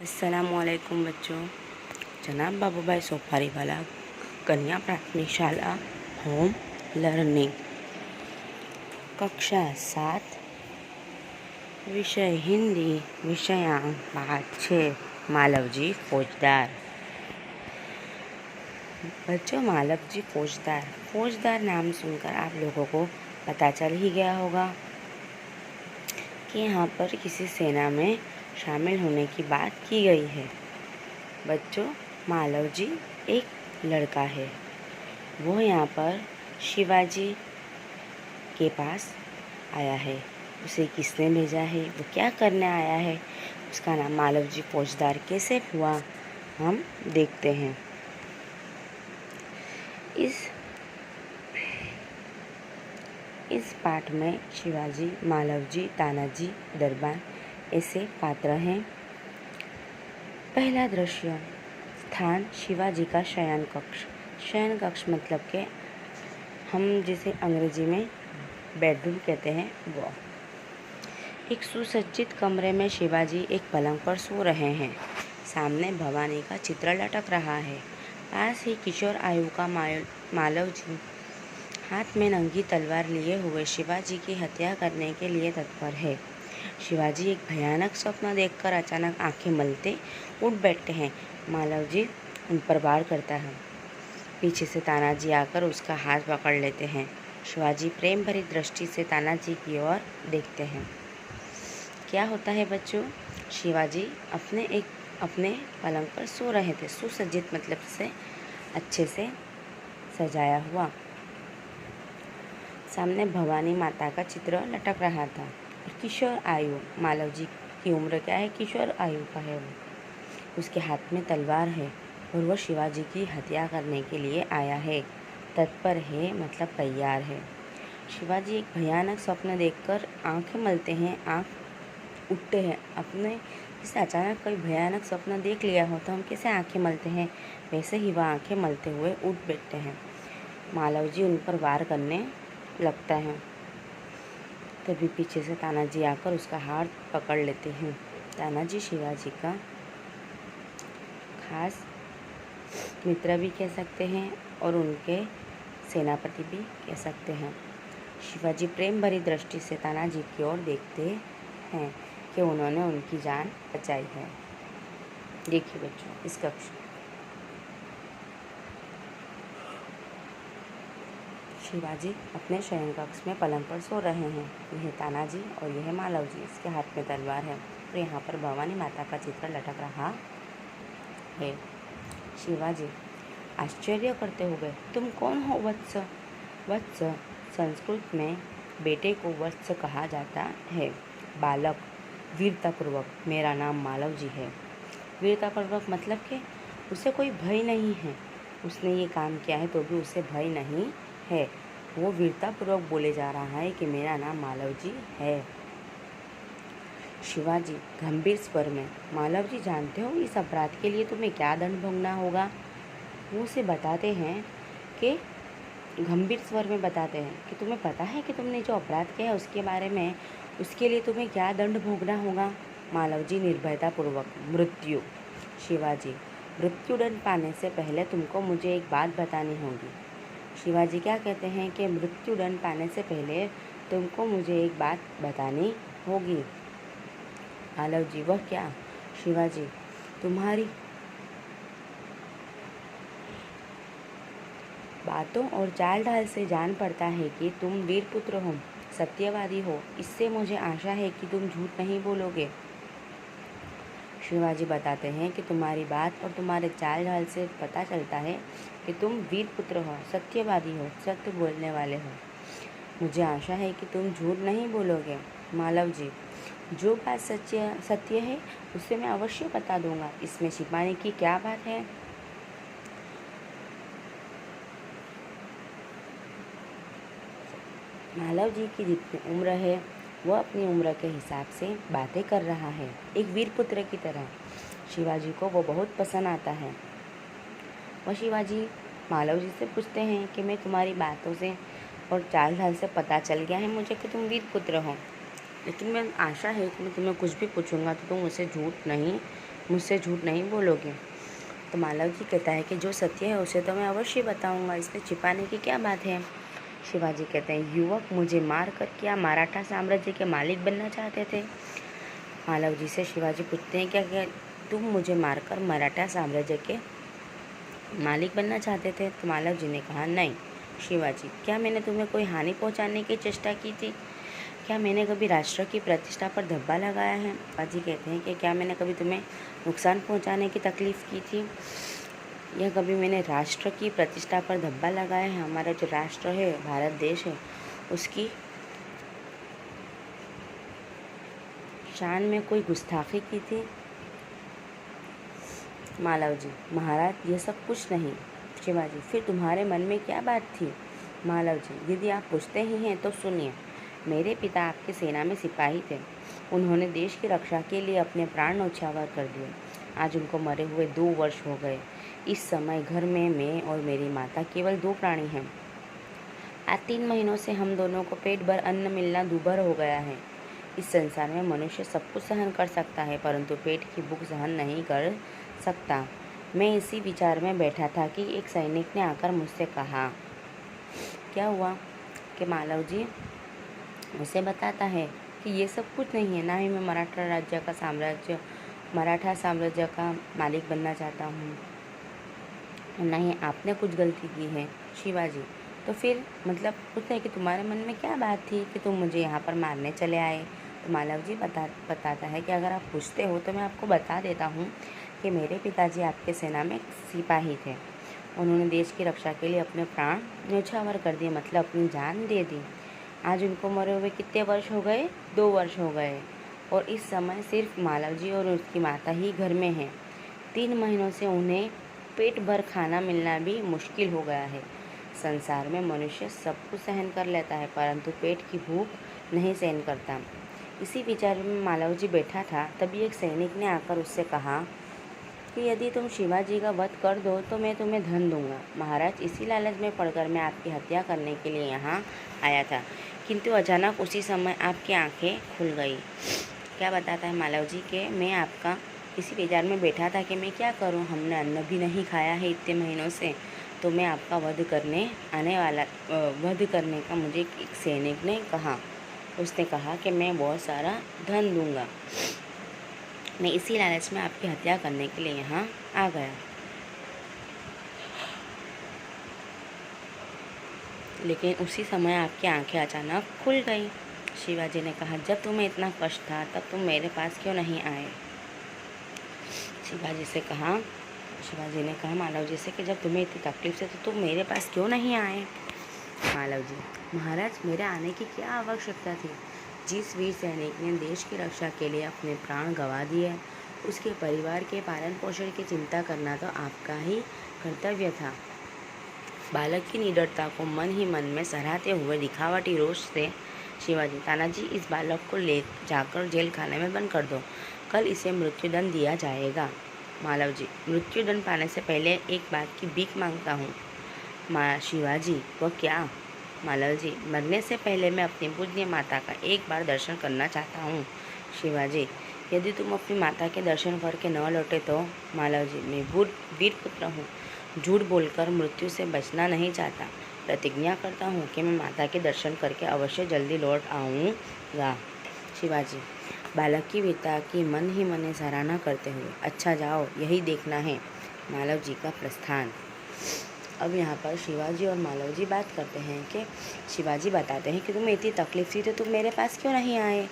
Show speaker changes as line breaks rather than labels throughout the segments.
अस्सलामुअलैकुम बच्चों। जनाब बाबूभाई सोपारीवाला कन्या प्राथमिक शाला होम लर्निंग कक्षा 7 विषय हिंदी विषयांक पाठ 6 मालवजी फौजदार। बच्चों, मालवजी फौजदार नाम सुनकर आप लोगों को पता चल ही गया होगा कि यहाँ पर किसी सेना में शामिल होने की बात की गई है। बच्चों, मालवजी एक लड़का है। वो यहाँ पर शिवाजी के पास आया है। उसे किसने भेजा है, वो क्या करने आया है, उसका नाम मालवजी फौजदार कैसे हुआ, हम देखते हैं। इस पाठ में शिवाजी, मालवजी, तानाजी, दरबान ऐसे पात्र हैं। पहला दृश्य, स्थान शिवाजी का शयन कक्ष। शयन कक्ष मतलब के हम जिसे अंग्रेजी में बेडरूम कहते हैं वो। एक सुसज्जित कमरे में शिवाजी एक पलंग पर सो रहे हैं। सामने भवानी का चित्र लटक रहा है। पास ही किशोर आयु का मालवजी हाथ में नंगी तलवार लिए हुए शिवाजी की हत्या करने के लिए तत्पर है। शिवाजी एक भयानक स्वप्न देखकर अचानक आंखें मलते उठ बैठते हैं। मालवजी उन पर वार करता है। पीछे से तानाजी आकर उसका हाथ पकड़ लेते हैं। शिवाजी प्रेम भरी दृष्टि से तानाजी की ओर देखते हैं। क्या होता है बच्चों? शिवाजी अपने पलंग पर सो रहे थे। सुसज्जित मतलब से अच्छे से सजाया हुआ। सामने भवानी माता का चित्र लटक रहा था। किशोर आयु, मालवजी की उम्र क्या है? किशोर आयु का है वो। उसके हाथ में तलवार है और वह शिवाजी की हत्या करने के लिए आया है। तत्पर है मतलब तैयार है। शिवाजी एक भयानक स्वप्न देखकर आंखें मलते हैं, आंख उठते हैं। अपने जैसे अचानक कोई भयानक स्वप्न देख लिया हो तो हम कैसे आंखें मलते हैं, वैसे ही वह आंखें मलते हुए उठ बैठते हैं। मालवजी उन पर वार करने लगता है। तभी पीछे से तानाजी आकर उसका हाथ पकड़ लेते हैं। तानाजी शिवाजी का खास मित्र भी कह सकते हैं और उनके सेनापति भी कह सकते हैं। शिवाजी प्रेम भरी दृष्टि से तानाजी की ओर देखते हैं कि उन्होंने उनकी जान बचाई है। देखिए बच्चों, इस कक्ष शिवाजी अपने शयन कक्ष में पलंग पर सो रहे हैं। यह तानाजी और यह मालवजी, इसके हाथ में तलवार है और यहाँ पर भवानी माता का चित्र लटक रहा है। शिवाजी आश्चर्य करते हुए, तुम कौन हो वत्स? वत्स संस्कृत में बेटे को वत्स कहा जाता है। बालक, वीरतापूर्वक, मेरा नाम मालवजी है। वीरतापूर्वक मतलब कि उसे कोई भय नहीं है। उसने ये काम किया है तो भी उसे भय नहीं है। वो वीरतापूर्वक बोले जा रहा है कि मेरा नाम मालवजी है। शिवाजी गंभीर स्वर में, मालवजी जानते हो इस अपराध के लिए तुम्हें क्या दंड भोगना होगा? वो उसे बताते हैं कि गंभीर स्वर में बताते हैं कि तुम्हें पता है कि तुमने जो अपराध किया है उसके बारे में, उसके लिए तुम्हें क्या दंड भोगना होगा? मालवजी निर्भयतापूर्वक, मृत्यु। शिवाजी, मृत्युदंड पाने से पहले तुमको मुझे एक बात बतानी होगी। शिवाजी क्या कहते हैं कि मृत्युदंड पाने से पहले तुमको मुझे एक बात बतानी होगी। मालवजी, वह क्या? शिवाजी, तुम्हारी बातों और चाल ढाल से जान पड़ता है कि तुम वीरपुत्र हो, सत्यवादी हो। इससे मुझे आशा है कि तुम झूठ नहीं बोलोगे। शिवाजी बताते हैं कि तुम्हारी बात और तुम्हारे चाल ढाल से पता चलता है कि तुम वीरपुत्र हो, सत्यवादी हो, सत्य बोलने वाले हो। मुझे आशा है कि तुम झूठ नहीं बोलोगे। मालवजी, जो बात सत्य है उसे मैं अवश्य बता दूंगा। इसमें छिपाने की क्या बात है? मालवजी की जितनी उम्र है वह अपनी उम्र के हिसाब से बातें कर रहा है, एक वीरपुत्र की तरह। शिवाजी को वो बहुत पसंद आता है। वह शिवाजी मालवजी से पूछते हैं कि मैं तुम्हारी बातों से और चाल ढाल से पता चल गया है मुझे कि तुम वीरपुत्र हो, लेकिन मैं आशा है कि मैं तुम्हें कुछ भी पूछूंगा तो तुम उसे झूठ नहीं मुझसे झूठ नहीं बोलोगे? तो मालव जी कहता है कि जो सत्य है उसे तो मैं अवश्य बताऊंगा, इसमें छिपाने की क्या बात है। शिवाजी कहते हैं, युवक मुझे मार कर क्या मराठा साम्राज्य के मालिक बनना चाहते थे? मालव जी से शिवाजी पूछते हैं, क्या तुम मुझे मारकर मराठा साम्राज्य के मालिक बनना चाहते थे? तो मालव जी ने कहा, नहीं शिवाजी, क्या मैंने तुम्हें कोई हानि पहुंचाने की चेष्टा की थी? क्या मैंने कभी राष्ट्र की प्रतिष्ठा पर धब्बा लगाया है? शिवाजी कहते हैं कि क्या मैंने कभी तुम्हें नुकसान पहुंचाने की तकलीफ़ की थी, या कभी मैंने राष्ट्र की प्रतिष्ठा पर धब्बा लगाया है? हमारा जो राष्ट्र है, भारत देश है, उसकी शान में कोई गुस्ताखी की थी? मालव जी, महाराज ये सब कुछ नहीं। शिवाजी, फिर तुम्हारे मन में क्या बात थी? मालव जी, यदि आप पूछते ही हैं तो सुनिए। मेरे पिता आपकी सेना में सिपाही थे। उन्होंने देश की रक्षा के लिए अपने प्राण न्यौछावर कर दिए। आज उनको मरे हुए 2 वर्ष हो गए। इस समय घर में मैं और मेरी माता केवल 2 प्राणी हैं। आज 3 महीनों से हम दोनों को पेट भर अन्न मिलना दूभर हो गया है। इस संसार में मनुष्य सब कुछ सहन कर सकता है, परंतु पेट की भूख सहन नहीं कर सकता। मैं इसी विचार में बैठा था कि एक सैनिक ने आकर मुझसे कहा, क्या हुआ कि मालव जी उसे बताता है कि ये सब कुछ नहीं है, ना ही मैं मराठा साम्राज्य का मालिक बनना चाहता हूँ, ना ही आपने कुछ गलती की है। शिवाजी, तो फिर मतलब पूछता है कि तुम्हारे मन में क्या बात थी कि तुम मुझे यहाँ पर मारने चले आए? तो मालव जी बताता है कि अगर आप पूछते हो तो मैं आपको बता देता हूँ कि मेरे पिताजी आपके सेना में सिपाही थे। उन्होंने देश की रक्षा के लिए अपने प्राण न्यौछावर कर दिए, मतलब अपनी जान दे दी। आज उनको मरे हुए कितने वर्ष हो गए? 2 वर्ष हो गए। और इस समय सिर्फ मालव जी और उसकी माता ही घर में हैं। 3 महीनों से उन्हें पेट भर खाना मिलना भी मुश्किल हो गया है। संसार में मनुष्य सब कुछ सहन कर लेता है, परंतु पेट की भूख नहीं सहन करता। इसी विचार में मालव जी बैठा था, तभी एक सैनिक ने आकर उससे कहा कि यदि तुम शिवाजी का वध कर दो तो मैं तुम्हें धन दूंगा। महाराज, इसी लालच में पड़कर मैं आपकी हत्या करने के लिए यहाँ आया था, किंतु अचानक उसी समय आपकी आंखें खुल गई। क्या बताता है मालव जी के मैं आपका इसी विचार में बैठा था कि मैं क्या करूं, हमने अन्न भी नहीं खाया है इतने महीनों से, तो मैं आपका वध करने का मुझे एक सैनिक ने कहा। उसने कहा कि मैं बहुत सारा धन दूंगा। मैं इसी लालच में आपकी हत्या करने के लिए यहाँ आ गया। लेकिन उसी समय आपकी आंखें अचानक खुल गई। शिवाजी ने कहा, जब तुम्हें इतना कष्ट था तब तुम मेरे पास क्यों नहीं आए? शिवाजी ने कहा मालव जी से कि जब तुम्हें इतनी तकलीफ से तो तुम मेरे पास क्यों नहीं आए? मालव जी, महाराज मेरे आने की क्या आवश्यकता थी? जिस वीर सैनिक ने देश की रक्षा के लिए अपने प्राण गंवा दिए, उसके परिवार के पालन पोषण की चिंता करना तो आपका ही कर्तव्य था। बालक की निडरता को मन ही मन में सराहते हुए दिखावटी रोष से शिवाजी, तानाजी इस बालक को ले जाकर जेल खाने में बंद कर दो, कल इसे मृत्युदंड दिया जाएगा। मालव जी, मृत्युदंड पाने से पहले एक बात की भीख मांगता हूँ। शिवाजी, वो क्या? मालव जी, मरने से पहले मैं अपनी पूज्य माता का एक बार दर्शन करना चाहता हूँ। शिवाजी, यदि तुम अपनी माता के दर्शन करके न लौटे तो? मालव जी, मैं वीर पुत्र हूँ, झूठ बोलकर मृत्यु से बचना नहीं चाहता। प्रतिज्ञा करता हूँ कि मैं माता के दर्शन करके अवश्य जल्दी लौट आऊँगा। शिवाजी, बालक की वीरता की मन ही मन सराहना करते हुए, अच्छा जाओ, यही देखना है। मालव जी का प्रस्थान। अब यहाँ पर शिवाजी और मालव जी बात करते हैं कि शिवाजी बताते हैं कि तुम्हें इतनी तकलीफ थी तो तुम मेरे पास क्यों नहीं आए?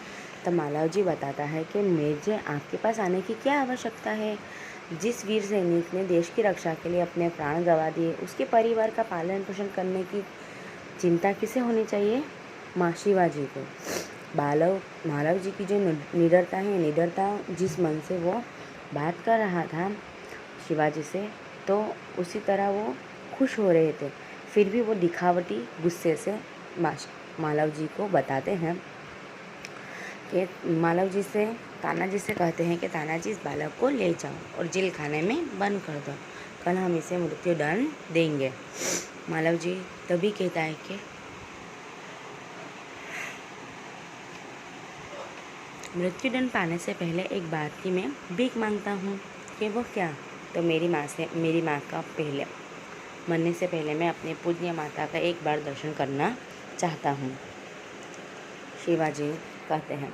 तो मालव जी बताता है कि मुझे आपके पास आने की क्या आवश्यकता है? जिस वीर सैनिक ने देश की रक्षा के लिए अपने प्राण गंवा दिए, उसके परिवार का पालन पोषण करने की चिंता किसे होनी चाहिए? माँ शिवाजी को। मालव जी की जो निडरता है, निडरता जिस मन से वो बात कर रहा था शिवाजी से, तो उसी तरह वो खुश हो रहे थे। फिर भी वो दिखावटी गुस्से से मालव जी को बताते हैं कि मालव जी से तानाजी से कहते हैं कि तानाजी इस बालक को ले जाओ और जेल खाने में बंद कर दो, कल हम इसे मृत्युदंड देंगे। मालव जी तभी कहता है कि मृत्युदंड पाने से पहले एक बात की मैं भीख मांगता हूँ। कि वो क्या? तो मेरी माँ का पहले मरने से पहले मैं अपने पूज्य माता का एक बार दर्शन करना चाहता हूँ। शिवाजी कहते हैं,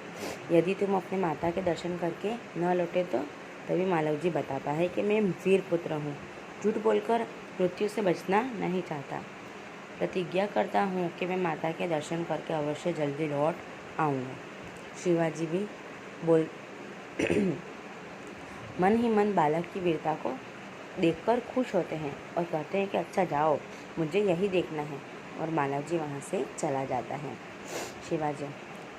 यदि तुम अपने माता के दर्शन करके न लौटे तो? तभी मालव जी बताता है कि मैं वीर पुत्र हूँ, झूठ बोलकर मृत्यु से बचना नहीं चाहता। प्रतिज्ञा करता हूँ कि मैं माता के दर्शन करके अवश्य जल्दी लौट आऊँगा। शिवाजी भी बोल मन ही मन बालक की वीरता को देखकर खुश होते हैं और कहते हैं कि अच्छा जाओ, मुझे यही देखना है। और मालव जी वहाँ से चला जाता है। शिवाजी,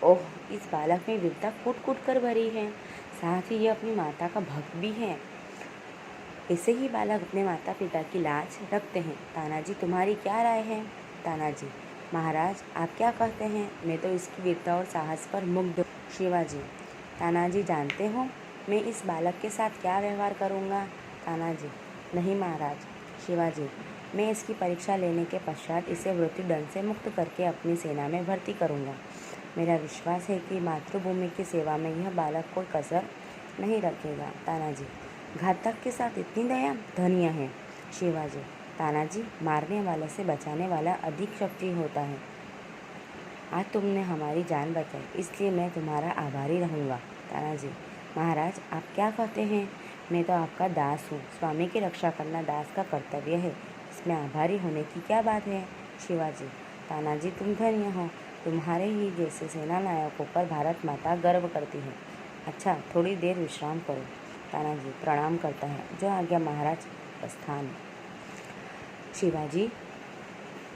ओह, इस बालक में वीरता कूट कूट कर भरी है, साथ ही ये अपनी माता का भक्त भी है। ऐसे ही बालक अपने माता पिता की लाज रखते हैं। तानाजी, तुम्हारी क्या राय है? तानाजी, महाराज आप क्या कहते हैं? मैं तो इसकी वीरता और साहस पर मुग्ध। शिवाजी, तानाजी जानते हो मैं इस बालक के साथ क्या व्यवहार करूँगा? तानाजी, नहीं महाराज। शिवाजी, मैं इसकी परीक्षा लेने के पश्चात इसे मृत्युदंड से मुक्त करके अपनी सेना में भर्ती करूँगा। मेरा विश्वास है कि मातृभूमि की सेवा में यह बालक कोई कसर नहीं रखेगा। तानाजी, घातक के साथ इतनी दया, धन्य है। शिवाजी, तानाजी, मारने वाले से बचाने वाला अधिक शक्ति होता है। आज तुमने हमारी जान बचाई, इसलिए मैं तुम्हारा आभारी रहूँगा। तानाजी, महाराज आप क्या कहते हैं? मैं तो आपका दास हूँ, स्वामी की रक्षा करना दास का कर्तव्य है, इसमें आभारी होने की क्या बात है? शिवाजी, तानाजी तुम धन्य हो, तुम्हारे ही जैसे सेना नायकों पर भारत माता गर्व करती है। अच्छा, थोड़ी देर विश्राम करो। तानाजी प्रणाम करता है, जो आज्ञा महाराज। प्रस्थान। शिवाजी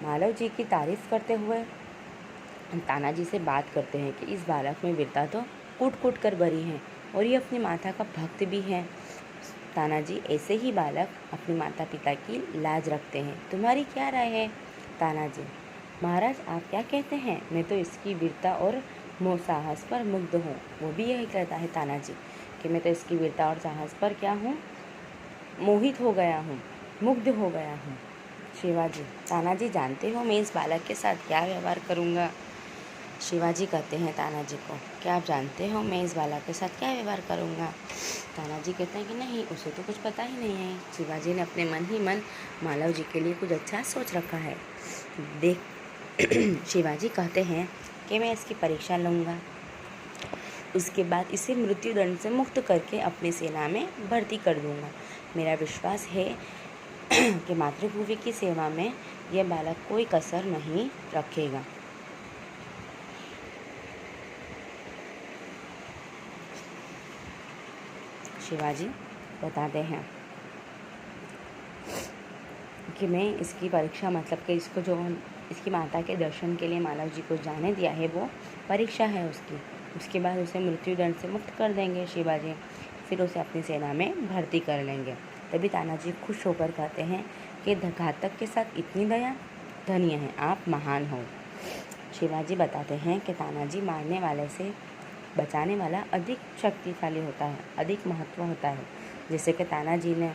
मालव जी की तारीफ करते हुए तानाजी से बात करते हैं कि इस बालक में वीरता तो कूट कूट कर भरी है और ये अपनी माता का भक्त भी है। तानाजी, ऐसे ही बालक अपनी माता पिता की लाज रखते हैं। तुम्हारी क्या राय है? तानाजी, महाराज आप क्या कहते हैं? मैं तो इसकी वीरता और साहस पर मुग्ध हूँ। वो भी यही कहता है तानाजी कि मैं तो इसकी वीरता और साहस पर क्या हूँ, मोहित हो गया हूँ, मुग्ध हो गया हूँ। शिवाजी, तानाजी जानते हो मैं इस बालक के साथ क्या व्यवहार करूँगा? शिवाजी कहते हैं तानाजी को, क्या आप जानते हो मैं इस बालक के साथ क्या व्यवहार करूँगा? तानाजी कहते हैं कि नहीं, उसे तो कुछ पता ही नहीं है। शिवाजी ने अपने मन ही मन मालव जी के लिए कुछ अच्छा सोच रखा है। देख शिवाजी कहते हैं कि मैं इसकी परीक्षा लूँगा, उसके बाद इसे मृत्युदंड से मुक्त करके अपनी सेना में भर्ती कर दूँगा। मेरा विश्वास है कि मातृभूमि की सेवा में यह बालक कोई कसर नहीं रखेगा। शिवाजी बताते हैं कि मैं इसकी परीक्षा, मतलब कि इसको जो इसकी माता के दर्शन के लिए मालव जी को जाने दिया है वो परीक्षा है उसकी। उसके बाद उसे मृत्युदंड से मुक्त कर देंगे शिवाजी, फिर उसे अपनी सेना में भर्ती कर लेंगे। तभी तानाजी खुश होकर कहते हैं कि घातक के साथ इतनी दया, धन्य है, आप महान हो। शिवाजी बताते हैं कि तानाजी मारने वाले से बचाने वाला अधिक शक्तिशाली होता है, अधिक महत्व होता है। जैसे कि तानाजी ने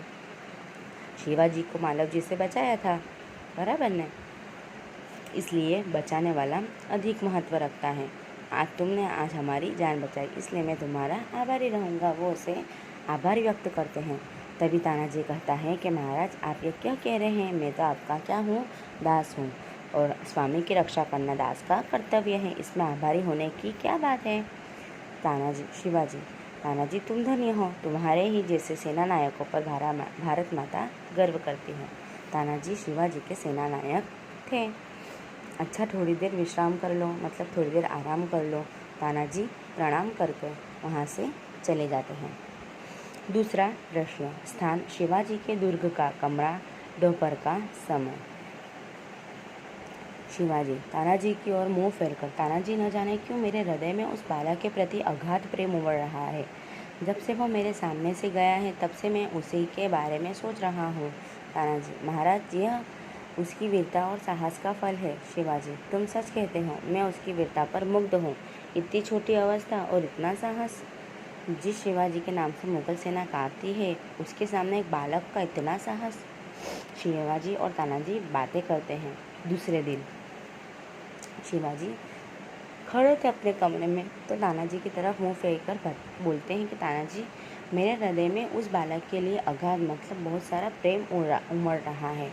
शिवाजी को मालव जी से बचाया था, बराबर ने, इसलिए बचाने वाला अधिक महत्व रखता है। आज तुमने आज हमारी जान बचाई, इसलिए मैं तुम्हारा आभारी रहूँगा। वो उसे आभार व्यक्त करते हैं। तभी तानाजी कहता है कि महाराज आप ये क्या कह रहे हैं? मैं तो आपका क्या हूँ, दास हूँ, और स्वामी की रक्षा करना दास का कर्तव्य है, इसमें आभारी होने की क्या बात है? तानाजी, शिवाजी, तानाजी तुम धन्य हो, तुम्हारे ही जैसे सेना नायकों पर भारत माता गर्व करती है। तानाजी शिवाजी के सेना नायक थे। अच्छा, थोड़ी देर विश्राम कर लो, मतलब थोड़ी देर आराम कर लो। तानाजी प्रणाम करके वहाँ से चले जाते हैं। दूसरा दृश्य, स्थान शिवाजी के दुर्ग का कमरा, दोपहर का समय। शिवाजी तानाजी की ओर मुंह फेरकर, तानाजी न जाने क्यों मेरे हृदय में उस बालक के प्रति अगाध प्रेम उमड़ रहा है। जब से वो मेरे सामने से गया है तब से मैं उसी के बारे में सोच रहा हूँ। तानाजी, महाराज यह उसकी वीरता और साहस का फल है। शिवाजी, तुम सच कहते हो, मैं उसकी वीरता पर मुग्ध हूँ। इतनी छोटी अवस्था और इतना साहस। जिस शिवाजी के नाम से मुगल सेना कांपती है, उसके सामने एक बालक का इतना साहस। शिवाजी और तानाजी बातें करते हैं। दूसरे दिन शिवाजी खड़े थे अपने कमरे में तो तानाजी की तरफ मुंह फेर कर बोलते हैं कि तानाजी, मेरे हृदय में उस बालक के लिए अगाध मतलब बहुत सारा प्रेम उमड़ रहा है।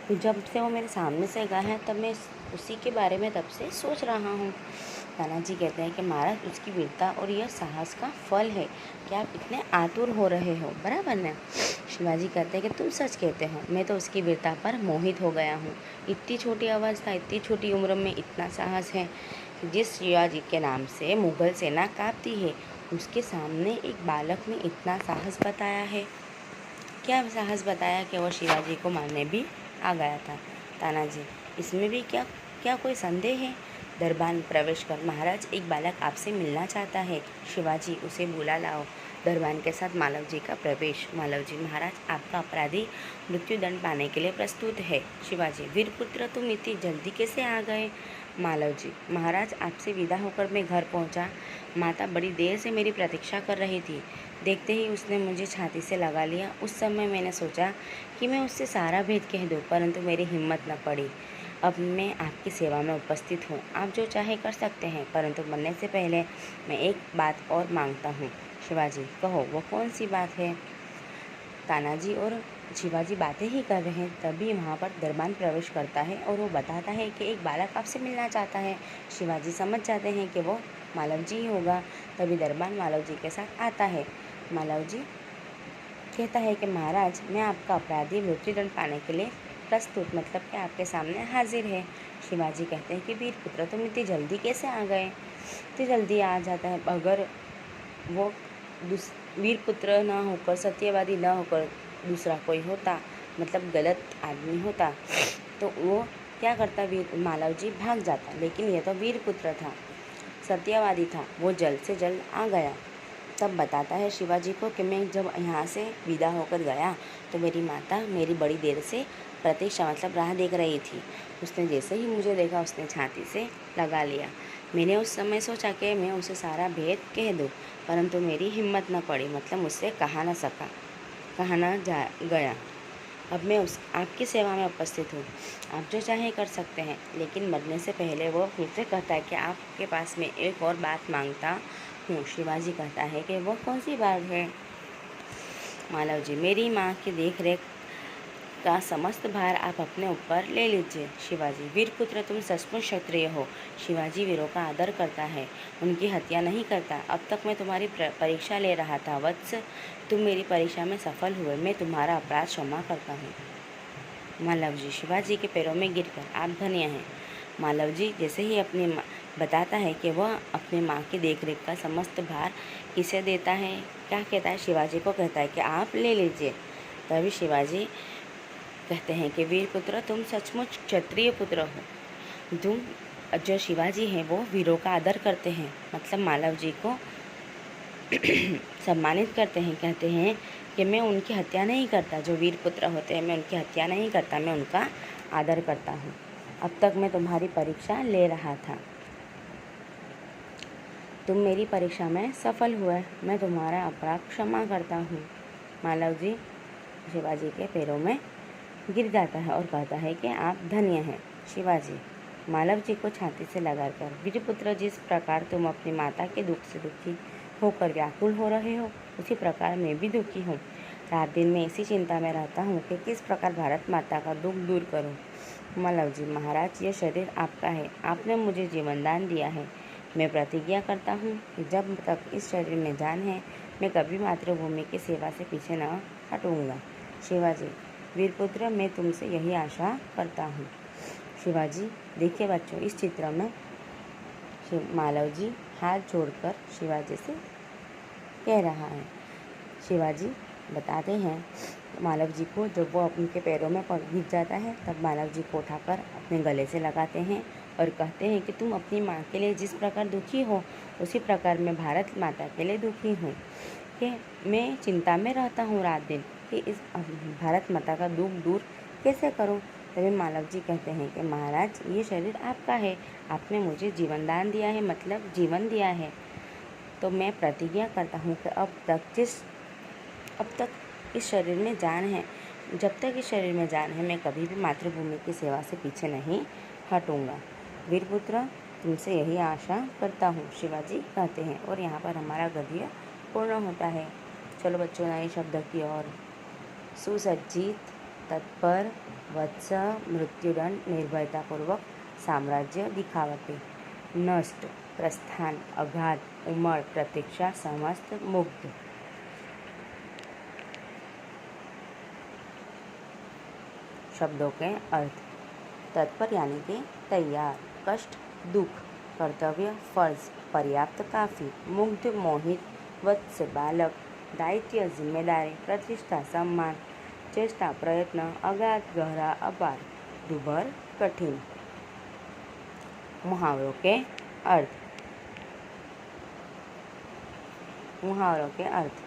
तो जब से वो मेरे सामने से गया है तब मैं उसी के बारे में तब से सोच रहा हूँ। तानाजी कहते हैं कि महाराज, उसकी वीरता और यह साहस का फल है कि आप इतने आतुर हो रहे हो, बराबर ना। शिवाजी कहते हैं कि तुम सच कहते हो, मैं तो उसकी वीरता पर मोहित हो गया हूँ। इतनी छोटी अवस्था, इतनी छोटी उम्र में इतना साहस है। जिस शिवाजी के नाम से मुगल सेना कांपती है, उसके सामने एक बालक ने इतना साहस बताया है। क्या साहस बताया कि वो शिवाजी को मारने भी आ गया था। तानाजी, इसमें भी क्या क्या कोई संदेह है? दरबार में प्रवेश कर, महाराज, एक बालक आपसे मिलना चाहता है। शिवाजी, उसे बुला लाओ। दरबान के साथ मालव जी का प्रवेश। मालव जी, महाराज, आपका अपराधी मृत्युदंड पाने के लिए प्रस्तुत है। शिवाजी, वीरपुत्र, तुम इतनी जल्दी कैसे आ गए? मालव जी, महाराज, आपसे विदा होकर मैं घर पहुंचा। माता बड़ी देर से मेरी प्रतीक्षा कर रही थी। देखते ही उसने मुझे छाती से लगा लिया। उस समय मैंने सोचा कि मैं उससे सारा भेद कह दूं, परंतु मेरी हिम्मत न पड़ी। अब मैं आपकी सेवा में उपस्थित हूँ, आप जो चाहे कर सकते हैं, परंतु मरने से पहले मैं एक बात और मांगता हूँ। शिवाजी, कहो, वो कौन सी बात है? तानाजी और शिवाजी बातें ही कर रहे हैं, तभी वहाँ पर दरबान प्रवेश करता है और वो बताता है कि एक बालक आपसे मिलना चाहता है। शिवाजी समझ जाते हैं कि वो मालव जी ही होगा। तभी दरबान मालव जी के साथ आता है। मालव जी कहता है कि महाराज, मैं आपका अपराधी मृत्युदंड पाने के लिए प्रस्तुत मतलब कि आपके सामने हाजिर है। शिवाजी कहते हैं कि वीरपुत्र, तुम इतनी जल्दी कैसे आ गए? इतनी जल्दी आ जाता है। अगर वो वीरपुत्र ना होकर, सत्यवादी ना होकर दूसरा कोई होता, मतलब गलत आदमी होता, तो वो क्या करता? मालव जी भाग जाता। लेकिन यह तो वीरपुत्र था, सत्यवादी था, वो जल्द से जल्द आ गया। तब बताता है शिवाजी को कि मैं जब यहाँ से विदा होकर गया तो मेरी माता मेरी बड़ी देर से प्रतीक्षा मतलब राह देख रही थी। उसने जैसे ही मुझे देखा उसने छाती से लगा लिया। मैंने उस समय सोचा कि मैं उसे सारा भेद कह दूँ, परंतु मेरी हिम्मत न पड़ी, मतलब मुझसे कहा न गया। अब मैं आपकी सेवा में उपस्थित हूँ, आप जो चाहे कर सकते हैं। लेकिन मरने से पहले वो मुझसे कहता है कि आपके पास मैं एक और बात मांगता हूँ। शिवाजी कहता है कि वो कौन सी बात है? मालव जी, मेरी माँ की देख रेख का समस्त भार आप अपने ऊपर ले लीजिए। शिवाजी, वीरपुत्र, तुम सचमुच क्षत्रिय हो। शिवाजी वीरों का आदर करता है, उनकी हत्या नहीं करता। अब तक मैं तुम्हारी परीक्षा ले रहा था वत्स, तुम मेरी परीक्षा में सफल हुए, मैं तुम्हारा अपराध क्षमा करता हूँ। मालव जी शिवाजी के पैरों में गिरकर, आप धन्य हैं। मालव जी जैसे ही अपनी बताता है कि वह अपनी माँ की देखरेख का समस्त भार किसे देता है, क्या कहता है? शिवाजी को कहता है कि आप ले लीजिए। तभी शिवाजी कहते हैं कि वीरपुत्र, तुम सचमुच क्षत्रिय पुत्र हो। तुम जो शिवाजी हैं वो वीरों का आदर करते हैं, मतलब मालव जी को सम्मानित करते हैं। कहते हैं कि मैं उनकी हत्या नहीं करता, जो वीरपुत्र होते हैं मैं उनकी हत्या नहीं करता, मैं उनका आदर करता हूँ। अब तक मैं तुम्हारी परीक्षा ले रहा था, तुम मेरी परीक्षा में सफल हुए, मैं तुम्हारा अपराध क्षमा करता हूँ। मालव जी शिवाजी के पैरों में गिर जाता है और कहता है कि आप धन्य हैं। शिवाजी मालव जी को छाती से लगाकर, वीरपुत्र, जिस प्रकार तुम अपनी माता के दुख से दुखी होकर व्याकुल हो रहे हो, उसी प्रकार मैं भी दुखी हूँ। रात दिन मैं इसी चिंता में रहता हूँ कि किस प्रकार भारत माता का दुख दूर करूँ। मालव जी, महाराज, ये शरीर आपका है, आपने मुझे जीवन दान दिया है। मैं प्रतिज्ञा करता हूँ कि जब तक इस शरीर में जान है, मैं कभी मातृभूमि की सेवा से पीछे न हटूँगा। शिवाजी, वीरपुत्र, मैं तुमसे यही आशा करता हूँ। शिवाजी, देखिए बच्चों, इस चित्र में मालव जी हाथ जोड़कर शिवाजी से कह रहा है। शिवाजी बताते हैं मालव जी को, जब वो उनके पैरों में गिर जाता है तब मालव जी को उठाकर अपने गले से लगाते हैं और कहते हैं कि तुम अपनी माँ के लिए जिस प्रकार दुखी हो, उसी प्रकार मैं भारत माता के लिए दुखी हूँ, कि मैं चिंता में रहता हूँ रात दिन कि इस भारत माता का दुख दूर कैसे करूँ। तभी मालव जी कहते हैं कि महाराज, ये शरीर आपका है, आपने मुझे जीवन दान दिया है, मतलब जीवन दिया है, तो मैं प्रतिज्ञा करता हूँ कि अब तक इस शरीर में जान है, जब तक इस शरीर में जान है, मैं कभी भी मातृभूमि की सेवा से पीछे नहीं हटूँगा। वीरपुत्र, तुमसे यही आशा करता हूँ, शिवाजी कहते हैं। और यहाँ पर हमारा गद्य पूर्ण होता है। चलो बच्चों, नए शब्द की ओर। सुसज्जित, तत्पर, वत्स, मृत्युदंड, निर्भयतापूर्वक, साम्राज्य, दिखावटी, नष्ट, प्रस्थान, अगाध, उमड़, प्रतीक्षा, समस्त, मुग्ध। शब्दों के अर्थ। तत्पर यानी कि तैयार, कष्ट, दुख, कर्तव्य, फर्ज, पर्याप्त, काफ़ी, मुग्ध, मोहित, वत्स, बालक, दायित्व, जिम्मेदारी, प्रतिष्ठा, सम्मान, चेष्टा, प्रयत्न, अगाध, गहरा, अपार, दुभर, कठिन। मुहावरों के अर्थ। मुहावरों के अर्थ।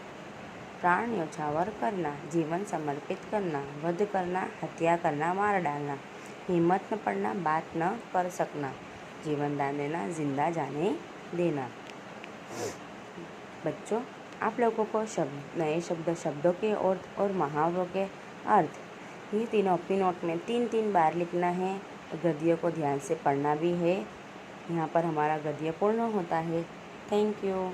प्राण न्योछावर करना, जीवन समर्पित करना, वध करना, हत्या करना, मार डालना, हिम्मत न पड़ना, बात न कर सकना, जीवन दान देना, जिंदा जाने देना। बच्चों, आप लोगों को नए शब्दों के और मुहावरों के अर्थ ये तीनों अपनी नोट में 3-3 बार लिखना है। गद्य को ध्यान से पढ़ना भी है। यहाँ पर हमारा गद्य पूर्ण होता है। Thank you.